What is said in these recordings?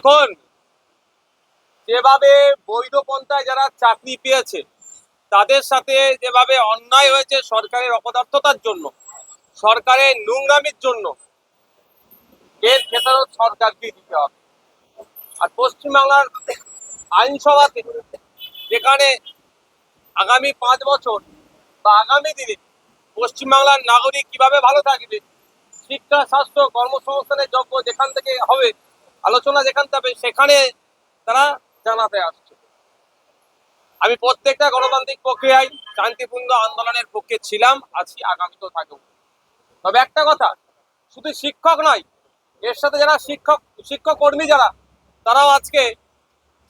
দেখুন, যেভাবে বৈধ পন্থায় যারা চাকরি পেয়েছে তাদের সাথে যেভাবে অন্যায় হয়েছে সরকারের অপদার্থতার জন্য, সরকারের নোংরামির জন্য, এর খেসারত সরকারকে দিতে হবে। আর পশ্চিমবাংলার আইনসভাতে যেখানে আগামী 5 বছর বা আগামী দিনে পশ্চিমবাংলার নাগরিক কিভাবে ভালো থাকবে, শিক্ষা, স্বাস্থ্য, কর্মসংস্থানের যোগ্য যেখান থেকে হবে, আলোচনা যেখান থেকে সেখানে তারা জানাতে আসছে। আমি প্রত্যেকটা গণতান্ত্রিক প্রক্রিয়ায় শান্তিপূর্ণ আন্দোলনের পক্ষে ছিলাম, আছি, আগামীতেও থাকবো। তবে একটা কথা, শুধু শিক্ষক নয়, এর সাথে যারা শিক্ষক কর্মী যারা, তারাও আজকে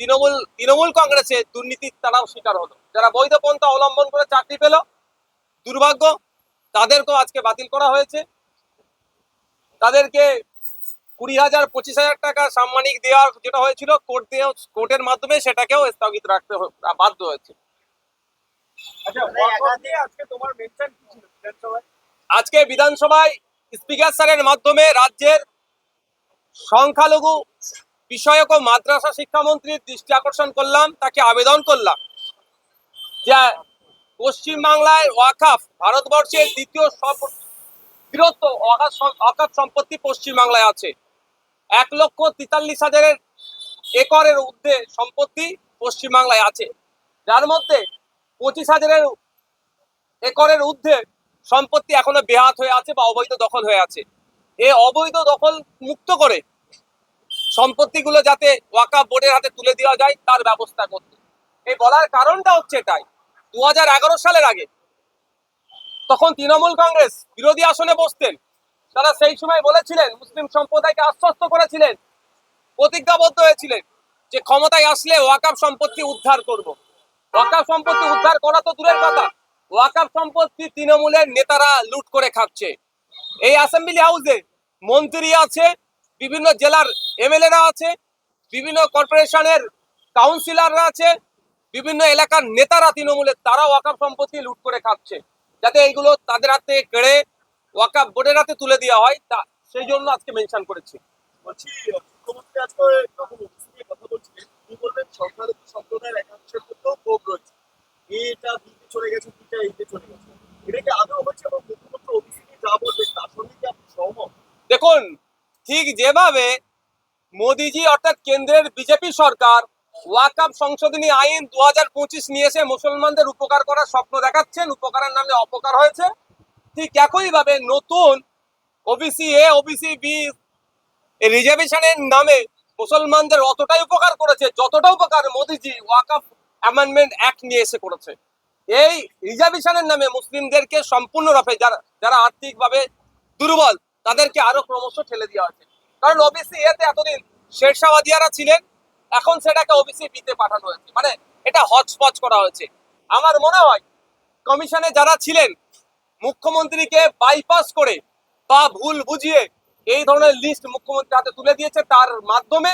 তৃণমূল কংগ্রেসের দুর্নীতির তারাও শিকার হলো। যারা বৈধ পন্থা অবলম্বন করে চাকরি পেল, দুর্ভাগ্য, তাদেরকেও আজকে বাতিল করা হয়েছে। তাদেরকে 20,000 25,000 টাকা সাম্মানিক দেওয়ার যেটা হয়েছিল কোর্টের মাধ্যমে, সেটাকেও স্থগিত রাখতে বাধ্য হয়েছে। আজকে বিধানসভায় স্পিকার স্যারের মাধ্যমে রাজ্যের সংখ্যালঘু বিষয়ক ও মাদ্রাসা শিক্ষামন্ত্রীর দৃষ্টি আকর্ষণ করলাম, তাকে আবেদন করলাম যে পশ্চিমবাংলায় ওয়াকাফ ভারতবর্ষের দ্বিতীয় বৃহত্তম ওয়াকাফ সম্পত্তি পশ্চিমবাংলায় আছে। 1,43,000 একরের ঊর্ধ্বে সম্পত্তি পশ্চিমবাংলায় আছে, যার মধ্যে 25,000 একরের ঊর্ধ্বে সম্পত্তি এখনো বেহাত হয়ে আছে বা অবৈধ দখল হয়ে আছে। এই অবৈধ দখল মুক্ত করে সম্পত্তিগুলো যাতে ওয়াকাফ বোর্ডের হাতে তুলে দেওয়া যায় তার ব্যবস্থা করতে। এই বলার কারণটা হচ্ছে এটাই, 2011 সালের আগে তখন তৃণমূল কংগ্রেস বিরোধী আসনে বসতেন, তারা সেই সময় বলেছিলেন, মুসলিম সম্প্রদায়কে আশ্বস্ত করেছিলেন, প্রতিজ্ঞাবদ্ধ হয়েছিলেন যে ক্ষমতায় আসলে ওয়াকাফ সম্পত্তি উদ্ধার করব। ওয়াকাফ সম্পত্তি উদ্ধার করা তো দূরের কথা, ওয়াকাফ সম্পত্তি তৃণমূলের নেতারা লুট করে খাচ্ছে। এই অ্যাসেম্বলি হাউসে মন্ত্রী আছে, বিভিন্ন জেলার এমএলএরা আছে, বিভিন্ন কর্পোরেশনের কাউন্সিলররা আছে, বিভিন্ন এলাকার নেতারা তৃণমূলের, তারা ওয়াকাফ সম্পত্তি লুট করে খাচ্ছে। যাতে এইগুলো তাদের হাতে কেড়ে ওয়াকাফ বোর্ডের হাতে তুলে দেওয়া হয়, তা সেই জন্য আজকে মেনশন করেছি। বলছি, মুখ্যমন্ত্রী আজকে যখন অফিস নিয়ে কথা বলছিলেন, তিনি বললেন সংখ্যালঘু সম্প্রদায়ের একাংশের মধ্যেও ক্ষোভ রয়েছে, এটা দিতে চলে গেছে, এটা এইতে চলে গেছে, এটা কি আদৌ হচ্ছে? এবং মুখ্যমন্ত্রী অফিস নিয়ে যা বলবেন তার সঙ্গে কি আপনি সহমত? দেখুন, ঠিক যেভাবে মোদিজি অর্থাৎ কেন্দ্রের বিজেপি সরকার ওয়াকাফ সংশোধনী আইন 2025 নিয়ে এসে মুসলমানদের উপকার করার স্বপ্ন দেখাচ্ছেন, উপকারের নামে অপকার হয়েছে, ঠিক একইভাবে নতুন ওবিসি এ, ওবিসি বি রিজার্ভেশনের নামে মুসলমানদের অতটাই উপকার করেছে যতটা উপকার মোদিজি ওয়াকাফ অ্যামেন্ডমেন্ট অ্যাক্ট নিয়ে এসে করেছে। এই রিজার্ভেশনের নামে মুসলিমদেরকে সম্পূর্ণরূপে যারা আর্থিকভাবে দুর্বল তাদেরকে আরো ক্রমশ ঠেলে দেওয়া হয়েছে। কারণ ওবিসি এতে এতদিন শেরশাহওয়াদিয়ারা ছিলেন, এখন সেটাকে ওবিসি বিতে পাঠানো হয়েছে, মানে এটা হচপচ করা হয়েছে। আমার মনে হয় কমিশনে যারা ছিলেন মুখ্যমন্ত্রীকে বাইপাস করে বা ভুল বুঝিয়ে এই ধরনের লিস্ট মুখ্যমন্ত্রীর হাতে তুলে দিয়েছে, তার মাধ্যমে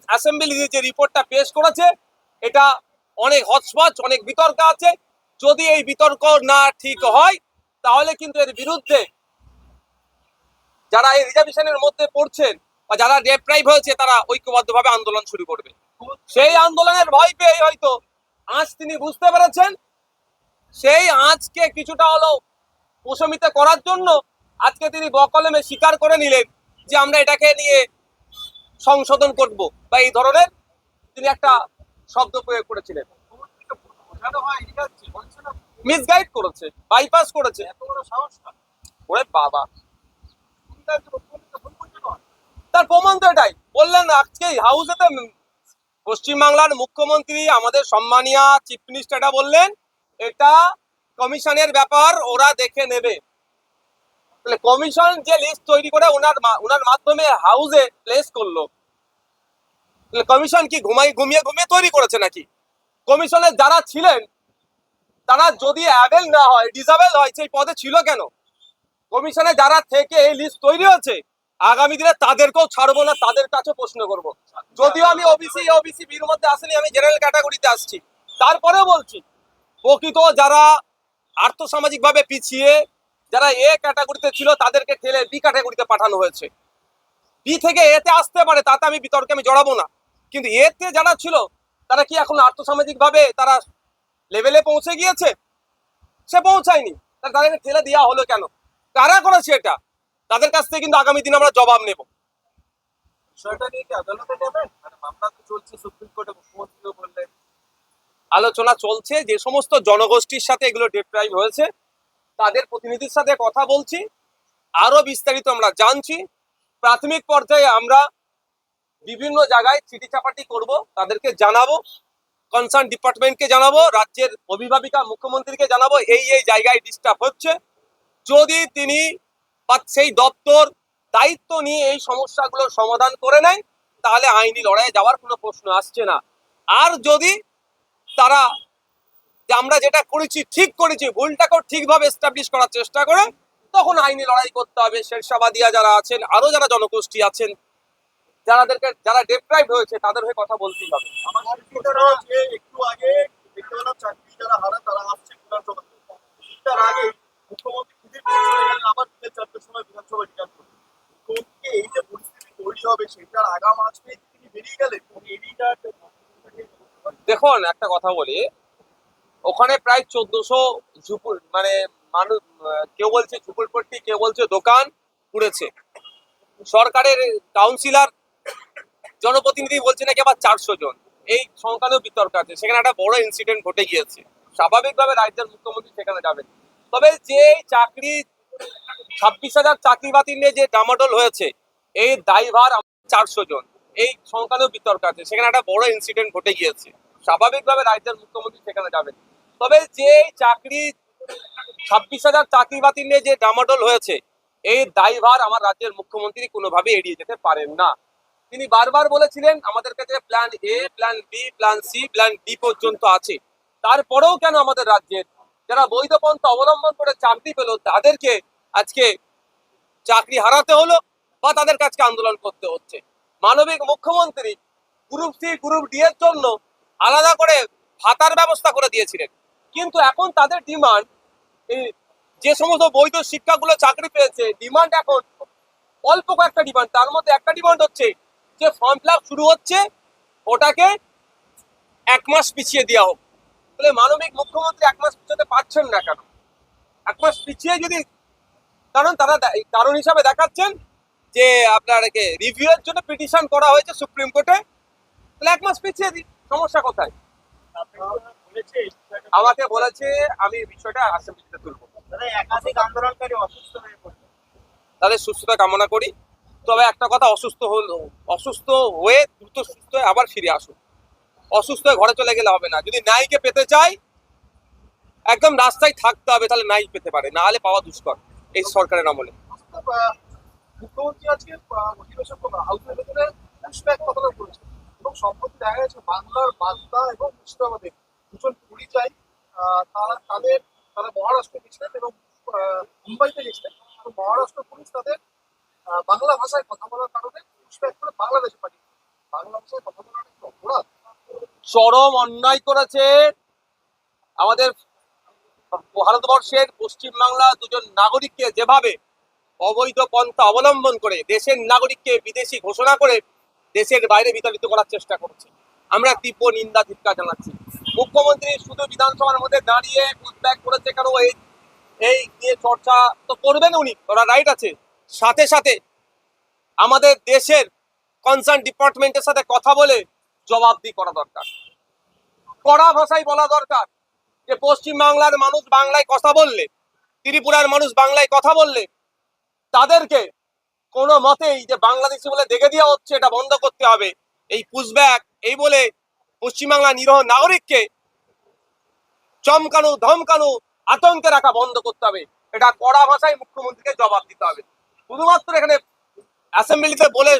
অ্যাসেম্বলি যে রিপোর্টটা পেশ করেছে এটা অনেক হচপচ, অনেক বিতর্ক আছে। যদি এই বিতর্ক না ঠিক হয় তাহলে কিন্তু এর বিরুদ্ধে যারা এই রিজার্ভেশনের মধ্যে পড়ছেন বা যারা ডেপ্রাইভ হয়েছে তারা ঐক্যবদ্ধভাবে আন্দোলন শুরু করবে। সেই আন্দোলনের ভয় পেয়ে হয়তো আজ তিনি বুঝতে পেরেছেন, সেই আজকে কিছুটা হলেও প্রশমিত করার জন্য আজকে তিনি বকলমে স্বীকার করে নিলেন যে আমরা এটাকে নিয়ে সংশোধন করব, বা এই ধরনের তিনি একটা শব্দ প্রয়োগ করেছিলেন। মিসগাইড করেছে, বাইপাস করেছে, ওরে বাবা, তার প্রমাণ তো এটাই বললেন আজকে হাউসে। তো পশ্চিমবাংলার মুখ্যমন্ত্রী আমাদের সম্মানীয় চিফ মিনিস্টার এটা বললেন, এটা কমিশনের ব্যাপার, ওরা দেখে নেবে। তাহলে কমিশন যে লিস্ট তৈরি করে ওনার মাধ্যমে হাউসে প্লেস করলো, তাহলে কমিশন কি ঘুমিয়ে তৈরি করেছে নাকি? কমিশনের যারা ছিলেন তারা যদি অ্যাবেল না হয়, ডিসেবল হয়, সেই পদে ছিল কেন? কমিশনে যারা থেকে এই লিস্ট তৈরি হয়েছে, আগামী দিনে তাদেরকেও ছাড়বো না, তাদের কাছে প্রশ্ন করব। যদিও আমি ওবিসি বির মধ্যে আসেনি, আমি জেনারেল ক্যাটাগরিতে আসছি, তারপরেও বলছি প্রকৃত যারা আর্থসামাজিক ভাবে পিছিয়ে, যারা এ ক্যাটাগরিতে ছিল, তাদেরকে ঠেলে বি ক্যাটাগরিতে পাঠানো হয়েছে। বি থেকে এতে আসতে পারে, তাতে আমি বিতর্কে আমি জড়াবো না, কিন্তু এতে যারা ছিল তারা কি এখন আর্থসামাজিক ভাবে তারা লেভেলে পৌঁছে গিয়েছে? সে পৌঁছায়নি। তাদেরকে ঠেলে দেওয়া হলো কেন? কারা করেছে এটা? তাদের কাছ থেকে কিন্তু আগামী দিনে আমরা জবাব নেব। বিষয়টা নিয়ে কি আদালতে নেবেন? মানে মামলা তো চলছে সুপ্রিম কোর্টে, মুখ্যমন্ত্রীও বললেন। আলোচনা চলছে, যে সমস্ত জনগোষ্ঠীর সাথে এগুলো ডিপ্রাইভ হয়েছে তাদের প্রতিনিধির সাথে কথা বলছি, আরো বিস্তারিত আমরা জানছি। প্রাথমিক পর্যায়ে আমরা বিভিন্ন জায়গায় চিঠি চাপাটি করব, তাদেরকে জানাবো, কনসার্ন ডিপার্টমেন্টকে জানাবো, রাজ্যের অভিভাবিকা মুখ্যমন্ত্রীকে জানাবো এই এই জায়গায় ডিস্টার্ব হচ্ছে। যদি তিনি বা সেই দপ্তর দায়িত্ব নিয়ে এই সমস্যাগুলোর সমাধান করে নেয় তাহলে আইনি লড়াইয়ে যাওয়ার কোনো প্রশ্ন আসছে না। আর যদি তারা যে আমরা যেটা করেছি ঠিক করেছি, ভুলটাকেও ঠিকভাবে এস্টাবলিশ করার চেষ্টা করে, তখন আইনি লড়াই করতে হবে। শেরশাবাদিয়া যারা আছেন, আরো যারা জনগোষ্ঠী আছেন, যারা ডেপ্রাইভ হয়েছে, তাদের হয়ে কথা বলতেই হবে। আমার প্রশ্নটা হচ্ছে, একটু আগে দেখতে পেলাম চাকরি যারা হারায় তারা আসছে বিধানসভা থেকে। তার আগে মুখ্যমন্ত্রী দিদির চলে গেলেন, আবার বিকেল 4টার সময় বিধানসভা রিটার্ন করলেন। মুখ্যমন্ত্রীকে এই যে পরিস্থিতি তৈরি হবে সেটার আগাম আঁচ পেয়ে তিনি বেরিয়ে গেলেন। এডিটা দেখুন, একটা কথা বলি, ওখানে প্রায় 1400 ঝুপুর মানে মানুষ, কেউ বলছে ঝুপুরপট্টি, কেউ বলছে দোকান পুড়েছে। সরকারের কাউন্সিলর জনপ্রতিনিধি বলছে নাকি আবার 400 জন। এই সংখ্যানেও বিতর্ক আছে। সেখানে একটা বড় ইনসিডেন্ট ঘটে গিয়েছে, স্বাভাবিকভাবে রাজ্যের মুখ্যমন্ত্রী সেখানে যাবেন। তবে যে চাকরি 26,000 চাকরি বাতিল নিয়ে যে ডামাডোল হয়েছে, এই দায়ভার 400 জন। এই সংখ্যানেও বিতর্ক আছে। সেখানে একটা বড় ইনসিডেন্ট ঘটে গিয়েছে, স্বাভাবিকভাবে রাজ্যের মুখ্যমন্ত্রী সেখানে যাবেন। তবে যে চাকরি 26,000 চাকরি বাতিল নিয়ে যে ডামাডোল হয়েছে, এই দায়ভার আমার রাজ্যের মুখ্যমন্ত্রী কোনোভাবে এড়িয়ে যেতে পারেন না। তিনি বারবার বলেছিলেন আমাদের কাছে plan A, plan B, plan C, plan D পর্যন্ত আছে। তারপরেও কেন আমাদের রাজ্যের যারা বৈধ পন্থা অবলম্বন করে চাকরি পেল তাদেরকে আজকে চাকরি হারাতে হলো বা তাদের কাছে আন্দোলন করতে হচ্ছে? মানবিক মুখ্যমন্ত্রী গ্রুপ সি, গ্রুপ ডি এর জন্য আলাদা করে ভাতার ব্যবস্থা করে দিয়েছিলেন, কিন্তু এখন তাদের ডিমান্ড, এই যে সমস্ত বৈধ শিক্ষাগুলো চাকরি পেয়েছে, ডিমান্ড এখন অল্প কয়েকটা ডিমান্ড। তার মধ্যে একটা ডিমান্ড হচ্ছে যে ফর্ম ফিল আপ শুরু হচ্ছে ওটাকে 1 মাস পিছিয়ে দেওয়া হোক। তাহলে মানবিক মুখ্যমন্ত্রী 1 মাস পিছোতে পারছেন না কেন? 1 মাস পিছিয়ে যদি, কারণ তারা কারণ হিসাবে দেখাচ্ছেন যে আপনার রিভিউ এর জন্য পিটিশন করা হয়েছে সুপ্রিম কোর্টে, তাহলে 1 মাস পিছিয়ে দিই, সমস্যা কোথায়? বলেছে এই বিষয়টা। আমাকে বলেছে আমি বিষয়টা অ্যাসেম্বলিতে তুলবো। তারা একাধিক আন্দোলনকারী অসুস্থ হয়ে পড়ছে। তাদের সুস্থতা কামনা করি। তবে একটা কথা, অসুস্থ হয়ে দ্রুত সুস্থ হয়ে আবার ফিরে আসুন। অসুস্থ হয়ে ঘরে চলে গেলে হবে না। যদি নাইকে পেতে চাই একদম রাস্তায় থাকতে হবে, তাহলে নাই পেতে পারে, না হলে পাওয়া দুষ্কর এই সরকারের আমলে। মুখ্যমন্ত্রী আজকে অধিবেশন হাউসের ভেতরে পুশব্যাক কথাটা বলেছে, এবং সম্প্রতি দেখা গেছে বাংলার বার্তা এবং মুর্শিদাবাদের দুজন পরিযায়ী তারা মহারাষ্ট্রে গেছিলেন এবং মুম্বাইতে গেছিলেন। তো মহারাষ্ট্র পুলিশ তাদের বাংলা ভাষায় কথা বলার কারণে পুশব্যাক করে বাংলাদেশে পাঠিয়ে দিয়েছে। বাংলা ভাষায় কথা বলার একটা অপরাধ। চরম অন্যায় করেছে আমাদের ভারতবর্ষের পশ্চিমবাংলা দুজন নাগরিককে, যেভাবে অবৈধ পন্থা অবলম্বন করে দেশের নাগরিককে বিদেশি ঘোষণা করে দেশের বাইরে বিতাড়িত করার চেষ্টা করছে। আমরা তীব্র নিন্দা ধিক্কার জানাচ্ছি। মুখ্যমন্ত্রী শুধু বিধানসভার মধ্যে দাঁড়িয়ে পুশব্যাক করেছে কেন, এই নিয়ে চর্চা তো করবেন উনি, ওরা রাইট আছে। সাথে সাথে আমাদের দেশের কনসার্ন ডিপার্টমেন্টের সাথে কথা বলে জবাবদিহি করা দরকার, কড়া ভাষায় বলা দরকার যে পশ্চিমবাংলার মানুষ বাংলায় কথা বললে, ত্রিপুরার মানুষ বাংলায় কথা বললে তাদেরকে কোনো মতেই যে বাংলাদেশি বলে দেখে দেওয়া হচ্ছে, এটা বন্ধ করতে হবে। এই পুশব্যাক এই বলে পশ্চিমবাংলার নিরহ নাগরিককে চমকানো, ধমকানো, আতঙ্কে রাখা বন্ধ করতে হবে। এটা কড়া ভাষায় মুখ্যমন্ত্রীকে জবাব দিতে হবে। শুধুমাত্র এখানে অ্যাসেম্বলিতে বলে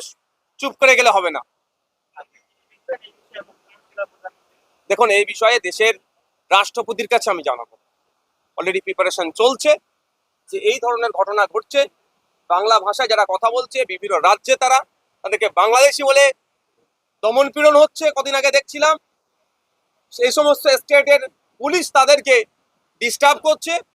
চুপ করে গেলে হবে না। দেখুন, এই বিষয়ে দেশের রাষ্ট্রপতির কাছে আমি জানাবো। অলরেডি প্রিপারেশন চলছে যে এই ধরনের ঘটনা ঘটছে, বাংলা ভাষায় যারা কথা বলছে বিভিন্ন রাজ্যে তাদেরকে বাংলাদেশি বলে দমন পীড়ন হচ্ছে। কদিন আগে দেখছিলাম সেই সমস্ত স্টেটের পুলিশ তাদেরকে ডিস্টার্ব করছে।